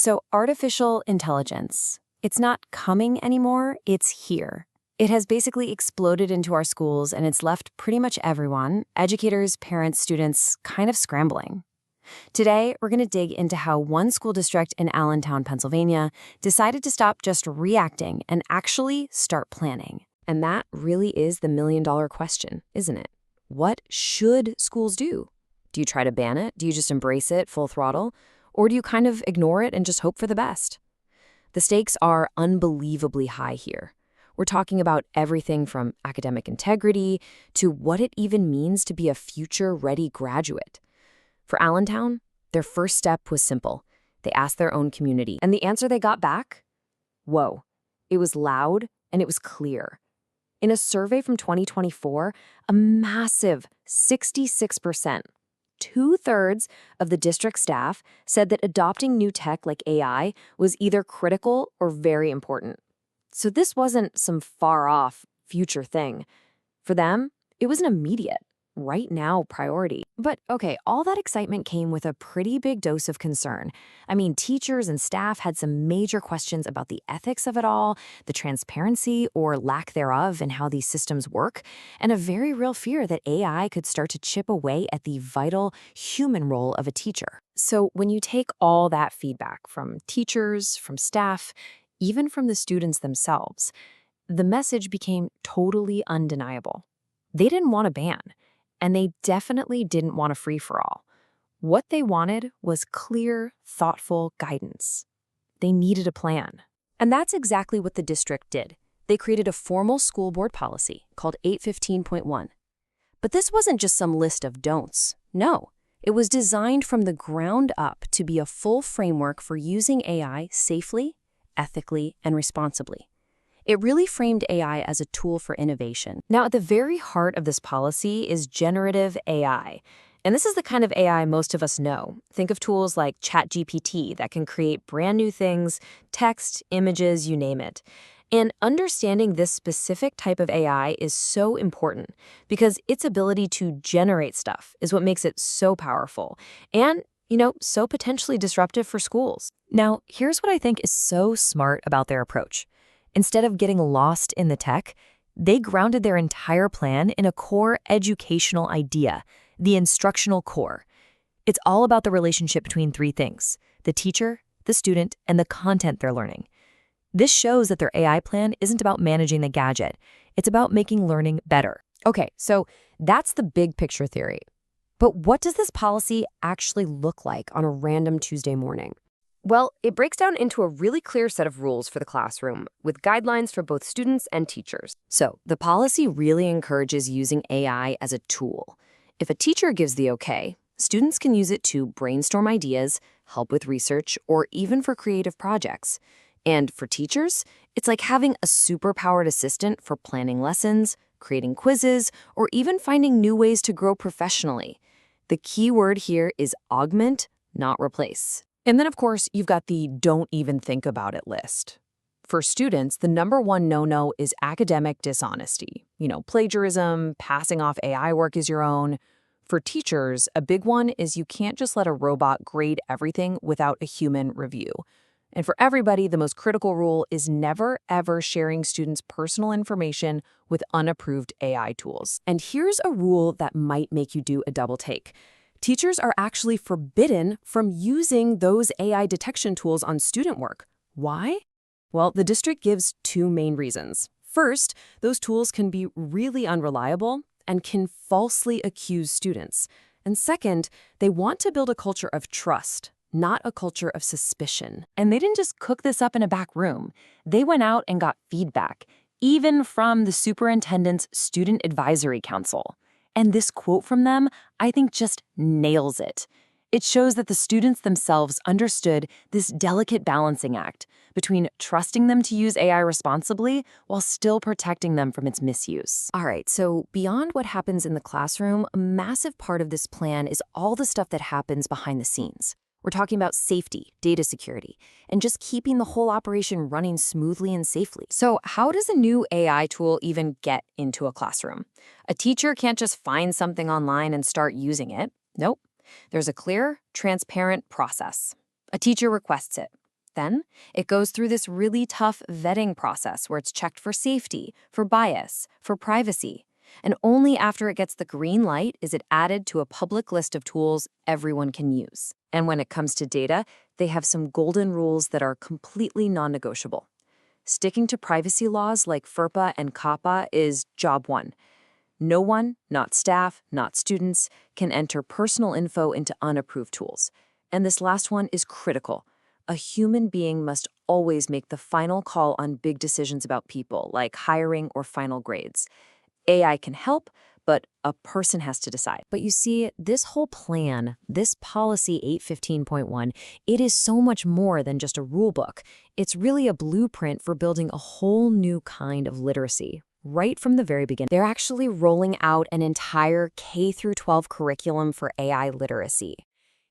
So artificial intelligence, it's not coming anymore, it's here. It has basically exploded into our schools and it's left pretty much everyone, educators, parents, students, kind of scrambling. Today, we're going to dig into how one school district in Allentown, Pennsylvania, decided to stop just reacting and actually start planning. And that really is the million-dollar question, isn't it? What should schools do? Do you try to ban it? Do you just embrace it full throttle? Or do you kind of ignore it and just hope for the best? The stakes are unbelievably high here. We're talking about everything from academic integrity to what it even means to be a future-ready graduate. For Allentown, their first step was simple. They asked their own community, and the answer they got back? Whoa. It was loud and it was clear. In a survey from 2024, a massive 66%, 2/3 of the district staff said that adopting new tech like AI was either critical or very important. So this wasn't some far-off future thing. For them, it was an immediate, right now priority. But okay, all that excitement came with a pretty big dose of concern. I mean, teachers and staff had some major questions about the ethics of it all, the transparency or lack thereof in how these systems work, and a very real fear that AI could start to chip away at the vital human role of a teacher. So when you take all that feedback from teachers, from staff, even from the students themselves, the message became totally undeniable. They didn't want a ban. And they definitely didn't want a free-for-all. What they wanted was clear, thoughtful guidance. They needed a plan. And that's exactly what the district did. They created a formal school board policy called 815.1. But this wasn't just some list of don'ts. No, it was designed from the ground up to be a full framework for using AI safely, ethically, and responsibly. It really framed AI as a tool for innovation. Now, at the very heart of this policy is generative AI. And this is the kind of AI most of us know. Think of tools like ChatGPT that can create brand new things, text, images, you name it. And understanding this specific type of AI is so important because its ability to generate stuff is what makes it so powerful and, so potentially disruptive for schools. Now, here's what I think is so smart about their approach. Instead of getting lost in the tech, they grounded their entire plan in a core educational idea, the instructional core. It's all about the relationship between three things: the teacher, the student, and the content they're learning. This shows that their AI plan isn't about managing the gadget. It's about making learning better. Okay, so that's the big picture theory. But what does this policy actually look like on a random Tuesday morning? Well, it breaks down into a really clear set of rules for the classroom, with guidelines for both students and teachers. So, the policy really encourages using AI as a tool. If a teacher gives the okay, students can use it to brainstorm ideas, help with research, or even for creative projects. And for teachers, it's like having a superpowered assistant for planning lessons, creating quizzes, or even finding new ways to grow professionally. The key word here is augment, not replace. And then, of course, you've got the don't even think about it list. For students, the number one no-no is academic dishonesty. Plagiarism, passing off AI work as your own. For teachers, a big one is you can't just let a robot grade everything without a human review. And for everybody, the most critical rule is never, ever sharing students' personal information with unapproved AI tools. And here's a rule that might make you do a double take. Teachers are actually forbidden from using those AI detection tools on student work. Why? Well, the district gives two main reasons. First, those tools can be really unreliable and can falsely accuse students. And second, they want to build a culture of trust, not a culture of suspicion. And they didn't just cook this up in a back room. They went out and got feedback, even from the superintendent's Student Advisory Council. And this quote from them, I think, just nails it. It shows that the students themselves understood this delicate balancing act between trusting them to use AI responsibly while still protecting them from its misuse. All right, so beyond what happens in the classroom, a massive part of this plan is all the stuff that happens behind the scenes. We're talking about safety, data security, and just keeping the whole operation running smoothly and safely. So how does a new AI tool even get into a classroom? A teacher can't just find something online and start using it. Nope. There's a clear, transparent process. A teacher requests it. then it goes through this really tough vetting process where it's checked for safety, for bias, for privacy. And only after it gets the green light is it added to a public list of tools everyone can use. And when it comes to data, they have some golden rules that are completely non-negotiable. Sticking to privacy laws like FERPA and COPPA is job one. No one, not staff, not students, can enter personal info into unapproved tools. And this last one is critical. A human being must always make the final call on big decisions about people, like hiring or final grades. AI can help, but a person has to decide. But you see, this whole plan, this policy 815.1, it is so much more than just a rule book. It's really a blueprint for building a whole new kind of literacy. Right from the very beginning, they're actually rolling out an entire K-12 curriculum for AI literacy.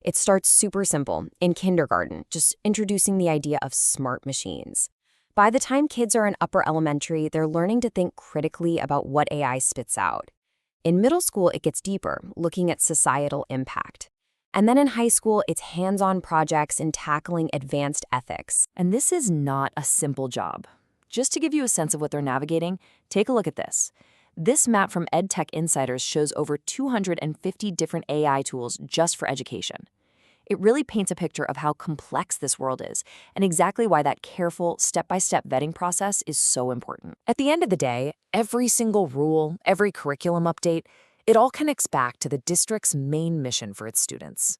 It starts super simple, in kindergarten, just introducing the idea of smart machines. By the time kids are in upper elementary, they're learning to think critically about what AI spits out. In middle school, it gets deeper, looking at societal impact. And then in high school, it's hands-on projects in tackling advanced ethics. And this is not a simple job. Just to give you a sense of what they're navigating, take a look at this. This map from EdTech Insiders shows over 250 different AI tools just for education. It really paints a picture of how complex this world is and exactly why that careful, step-by-step vetting process is so important. At the end of the day, every single rule, every curriculum update, it all connects back to the district's main mission for its students.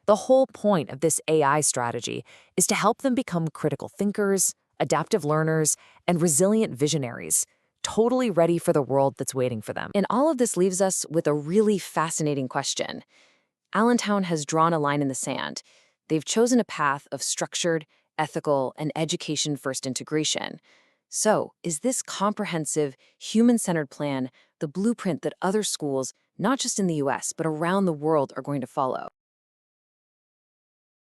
The whole point of this AI strategy is to help them become critical thinkers, adaptive learners, and resilient visionaries, totally ready for the world that's waiting for them. And all of this leaves us with a really fascinating question. Allentown has drawn a line in the sand. They've chosen a path of structured, ethical, and education-first integration. So, is this comprehensive, human-centered plan the blueprint that other schools, not just in the US, but around the world, are going to follow?